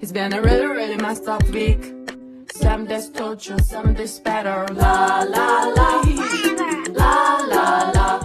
It's been a really, really messed up week. Some days torture, some days better. La la la, la la la.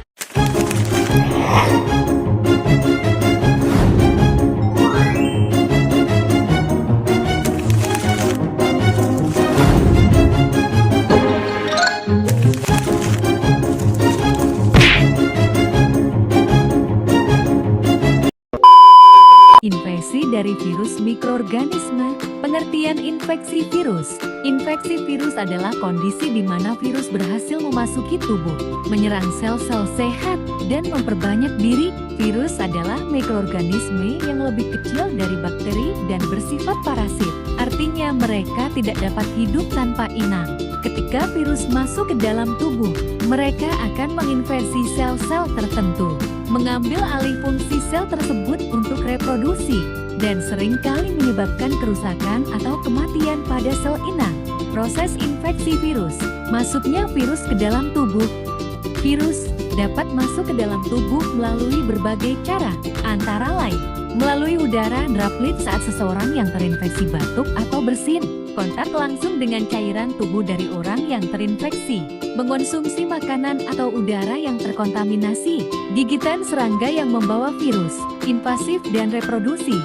Infeksi dari virus mikroorganisme. Pengertian infeksi virus. Infeksi virus adalah kondisi di mana virus berhasil memasuki tubuh, menyerang sel-sel sehat, dan memperbanyak diri. Virus adalah mikroorganisme yang lebih kecil dari bakteri dan bersifat parasit. Artinya mereka tidak dapat hidup tanpa inang. Ketika virus masuk ke dalam tubuh, mereka akan menginfeksi sel-sel tertentu, mengambil alih fungsi sel tersebut untuk reproduksi, dan seringkali menyebabkan kerusakan atau kematian pada sel inang. Proses infeksi virus. Masuknya virus ke dalam tubuh. Virus dapat masuk ke dalam tubuh melalui berbagai cara, antara lain melalui udara droplet saat seseorang yang terinfeksi batuk atau bersin, kontak langsung dengan cairan tubuh dari orang yang terinfeksi, mengonsumsi makanan atau udara yang terkontaminasi, gigitan serangga yang membawa virus, invasif dan reproduksi.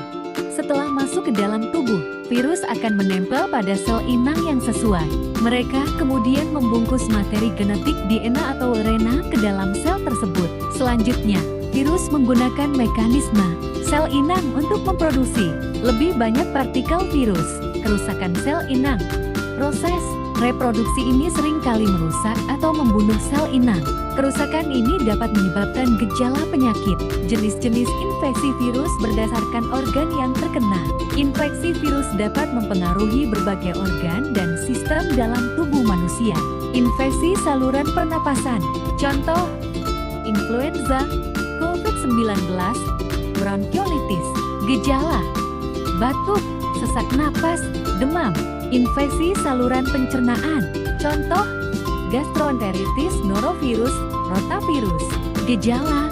Setelah masuk ke dalam tubuh, virus akan menempel pada sel inang yang sesuai. Mereka kemudian membungkus materi genetik DNA atau RNA ke dalam sel tersebut. Selanjutnya, virus menggunakan mekanisme sel inang untuk memproduksi lebih banyak partikel virus, kerusakan sel inang. Proses reproduksi ini seringkali merusak atau membunuh sel inang. Kerusakan ini dapat menyebabkan gejala penyakit. Jenis-jenis infeksi virus berdasarkan organ yang terkena. Infeksi virus dapat mempengaruhi berbagai organ dan sistem dalam tubuh manusia. Infeksi saluran pernapasan. Contoh, influenza, COVID-19, bronkiolitis. Gejala: batuk, sesak napas, demam. Infeksi saluran pencernaan. Contoh, gastroenteritis norovirus, rotavirus. Gejala: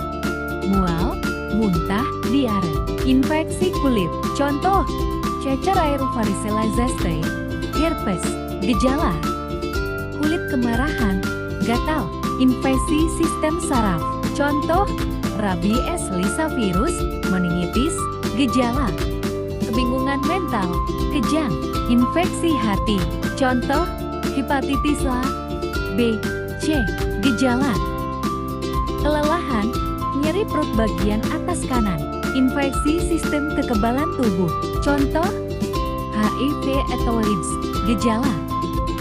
mual, muntah, diare. Infeksi kulit. Contoh, cacar air varicella zoster, herpes. Gejala: kulit kemerahan, gatal. Infeksi sistem saraf. Contoh, rabies, Lassa virus, meningitis. Gejala: kebingungan mental, kejang. Infeksi hati. Contoh, hepatitis A, B, C. Gejala: kelelahan, nyeri perut bagian atas kanan. Infeksi sistem kekebalan tubuh. Contoh, HIV atau AIDS. Gejala: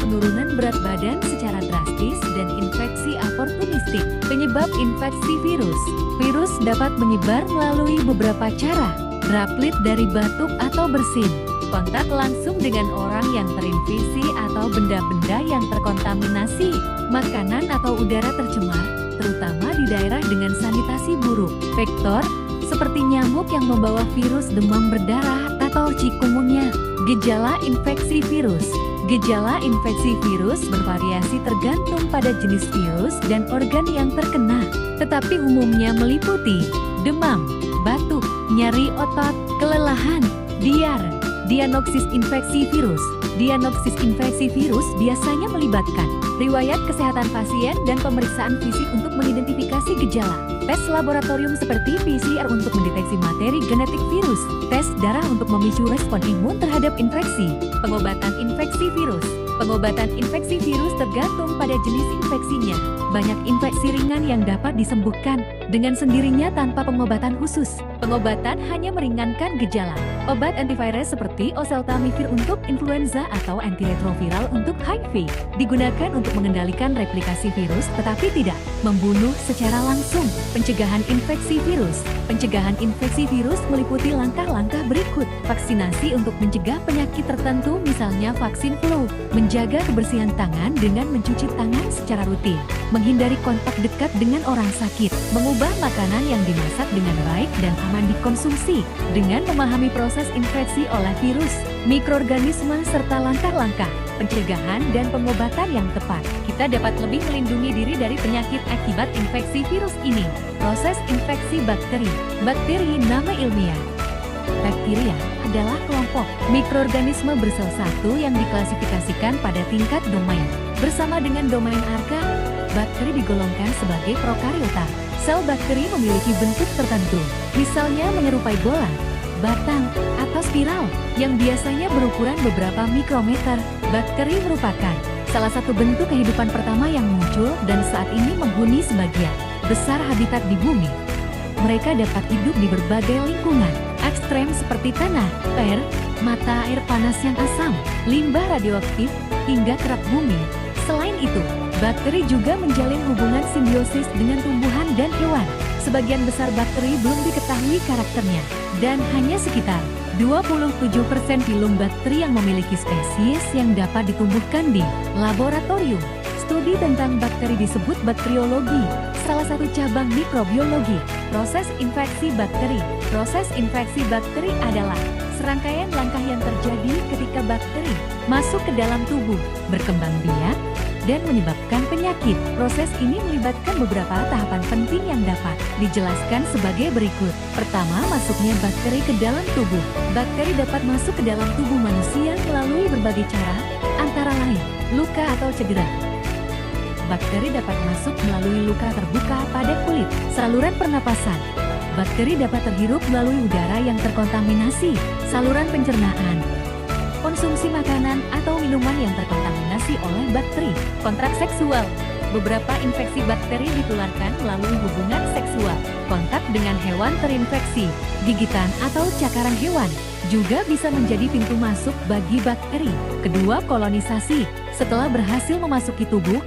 penurunan berat badan secara drastis dan infeksi oportunistik. Penyebab infeksi virus. Virus dapat menyebar melalui beberapa cara. Droplet dari batuk atau bersin, kontak langsung dengan orang yang terinfeksi atau benda-benda yang terkontaminasi, makanan atau udara tercemar, terutama di daerah dengan sanitasi buruk. Vektor, seperti nyamuk yang membawa virus demam berdarah atau chikungunya. Gejala infeksi virus. Gejala infeksi virus bervariasi tergantung pada jenis virus dan organ yang terkena, tetapi umumnya meliputi demam, batuk, nyeri otot, kelelahan, diare. Diagnosis infeksi virus. Diagnosis infeksi virus biasanya melibatkan riwayat kesehatan pasien dan pemeriksaan fisik untuk mengidentifikasi gejala. Tes laboratorium seperti PCR untuk mendeteksi materi genetik virus. Tes darah untuk memicu respon imun terhadap infeksi. Pengobatan infeksi virus. Pengobatan infeksi virus tergantung pada jenis infeksinya. Banyak infeksi ringan yang dapat disembuhkan dengan sendirinya tanpa pengobatan khusus. Pengobatan hanya meringankan gejala. Obat antivirus seperti oseltamivir untuk influenza atau antiretroviral untuk HIV digunakan untuk mengendalikan replikasi virus tetapi tidak membunuh secara langsung. Pencegahan infeksi virus. Pencegahan infeksi virus meliputi langkah-langkah berikut. Vaksinasi untuk mencegah penyakit tertentu, misalnya vaksin flu. Menjaga kebersihan tangan dengan mencuci tangan secara rutin. Menghindari kontak dekat dengan orang sakit. Mengubah makanan yang dimasak dengan baik dan aman dikonsumsi. Dengan memahami proses infeksi oleh virus, mikroorganisme, serta langkah-langkah pencegahan dan pengobatan yang tepat, kita dapat lebih melindungi diri dari penyakit akibat infeksi virus ini. Proses infeksi bakteri. Bakteri nama ilmiah Bacteria adalah kelompok mikroorganisme bersel satu yang diklasifikasikan pada tingkat domain. Bersama dengan domain arca, bakteri digolongkan sebagai prokariota. Sel bakteri memiliki bentuk tertentu, misalnya menyerupai bola, batang, atau spiral, yang biasanya berukuran beberapa mikrometer. Bakteri merupakan salah satu bentuk kehidupan pertama yang muncul dan saat ini menghuni sebagian besar habitat di bumi. Mereka dapat hidup di berbagai lingkungan ekstrem seperti tanah, air, mata air panas yang asam, limbah radioaktif, hingga kerak bumi. Selain itu, bakteri juga menjalin hubungan simbiosis dengan tumbuhan dan hewan. Sebagian besar bakteri belum diketahui karakternya, dan hanya sekitar 27% filum bakteri yang memiliki spesies yang dapat ditumbuhkan di laboratorium. Studi tentang bakteri disebut bakteriologi, salah satu cabang mikrobiologi. Proses infeksi bakteri. Proses infeksi bakteri adalah serangkaian langkah yang terjadi ketika bakteri masuk ke dalam tubuh, berkembang biak, dan menyebabkan penyakit. Proses ini melibatkan beberapa tahapan penting yang dapat dijelaskan sebagai berikut. Pertama, masuknya bakteri ke dalam tubuh. Bakteri dapat masuk ke dalam tubuh manusia melalui berbagai cara, antara lain luka atau cedera. Bakteri dapat masuk melalui luka terbuka pada kulit, saluran pernapasan. Bakteri dapat terhirup melalui udara yang terkontaminasi, saluran pencernaan, konsumsi makanan atau minuman yang terkontaminasi oleh bakteri. Kontak seksual. Beberapa infeksi bakteri ditularkan melalui hubungan seksual. Kontak dengan hewan terinfeksi, gigitan atau cakaran hewan juga bisa menjadi pintu masuk bagi bakteri. Kedua, kolonisasi. Setelah berhasil memasuki tubuh,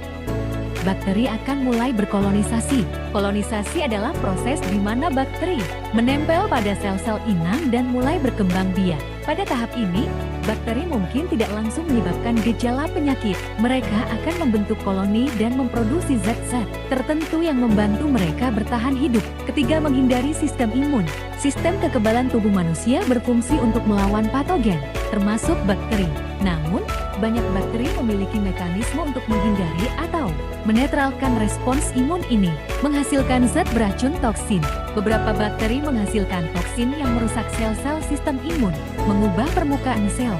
bakteri akan mulai berkolonisasi. Kolonisasi adalah proses di mana bakteri menempel pada sel-sel inang dan mulai berkembang biak. Pada tahap ini, bakteri mungkin tidak langsung menyebabkan gejala penyakit. Mereka akan membentuk koloni dan memproduksi zat-zat tertentu yang membantu mereka bertahan hidup. Ketiga, menghindari sistem imun. Sistem kekebalan tubuh manusia berfungsi untuk melawan patogen, termasuk bakteri. Namun, banyak bakteri memiliki mekanisme untuk menghindari atau menetralkan respons imun ini, menghasilkan zat beracun toksin. Beberapa bakteri menghasilkan toksin yang merusak sel-sel sistem imun, mengubah permukaan sel.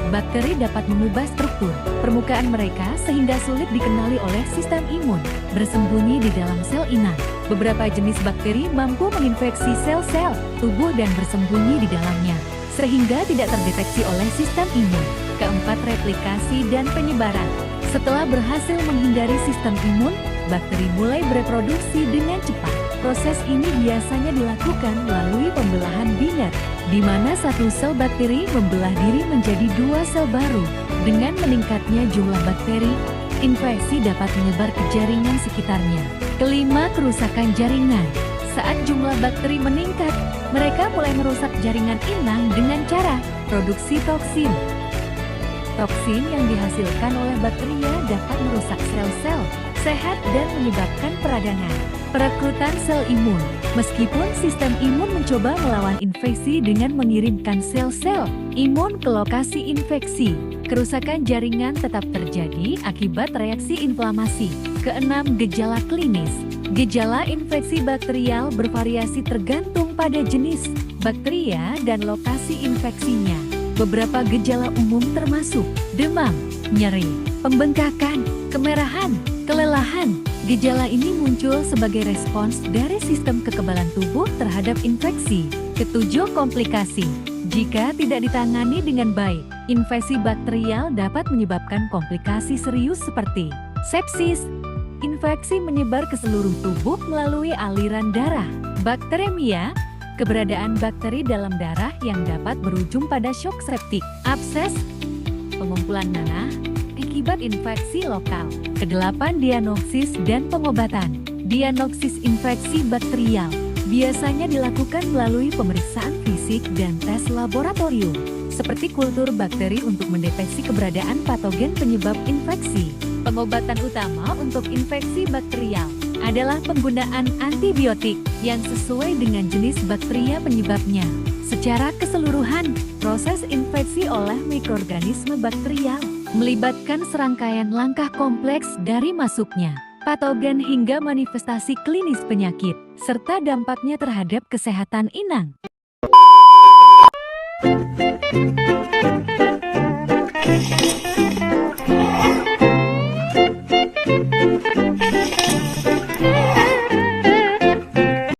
Bakteri dapat mengubah struktur permukaan mereka sehingga sulit dikenali oleh sistem imun, bersembunyi di dalam sel inang. Beberapa jenis bakteri mampu menginfeksi sel-sel tubuh dan bersembunyi di dalamnya, sehingga tidak terdeteksi oleh sistem imun. Keempat, replikasi dan penyebaran. Setelah berhasil menghindari sistem imun, bakteri mulai bereproduksi dengan cepat. Proses ini biasanya dilakukan melalui pembelahan biner, di mana satu sel bakteri membelah diri menjadi dua sel baru. Dengan meningkatnya jumlah bakteri, infeksi dapat menyebar ke jaringan sekitarnya. Kelima, kerusakan jaringan. Saat jumlah bakteri meningkat, mereka mulai merusak jaringan inang dengan cara produksi toksin. Toksin yang dihasilkan oleh bakteria dapat merusak sel-sel sehat dan menyebabkan peradangan. Perekrutan sel imun. Meskipun sistem imun mencoba melawan infeksi dengan mengirimkan sel-sel imun ke lokasi infeksi, kerusakan jaringan tetap terjadi akibat reaksi inflamasi. Keenam, gejala klinis. Gejala infeksi bakterial bervariasi tergantung pada jenis bakteria dan lokasi infeksinya. Beberapa gejala umum termasuk demam, nyeri, pembengkakan, kemerahan, kelelahan. Gejala ini muncul sebagai respons dari sistem kekebalan tubuh terhadap infeksi. Ketujuh, komplikasi. Jika tidak ditangani dengan baik, infeksi bakterial dapat menyebabkan komplikasi serius seperti sepsis. Infeksi menyebar ke seluruh tubuh melalui aliran darah. Bakteremia. Keberadaan bakteri dalam darah yang dapat berujung pada shock septik, abses, pengumpulan nanah, akibat infeksi lokal. Kedelapan, diagnosis dan pengobatan. Diagnosis infeksi bakterial biasanya dilakukan melalui pemeriksaan fisik dan tes laboratorium, seperti kultur bakteri untuk mendeteksi keberadaan patogen penyebab infeksi. Pengobatan utama untuk infeksi bakterial adalah penggunaan antibiotik yang sesuai dengan jenis bakteria penyebabnya. Secara keseluruhan, proses infeksi oleh mikroorganisme bakterial melibatkan serangkaian langkah kompleks dari masuknya patogen hingga manifestasi klinis penyakit, serta dampaknya terhadap kesehatan inang.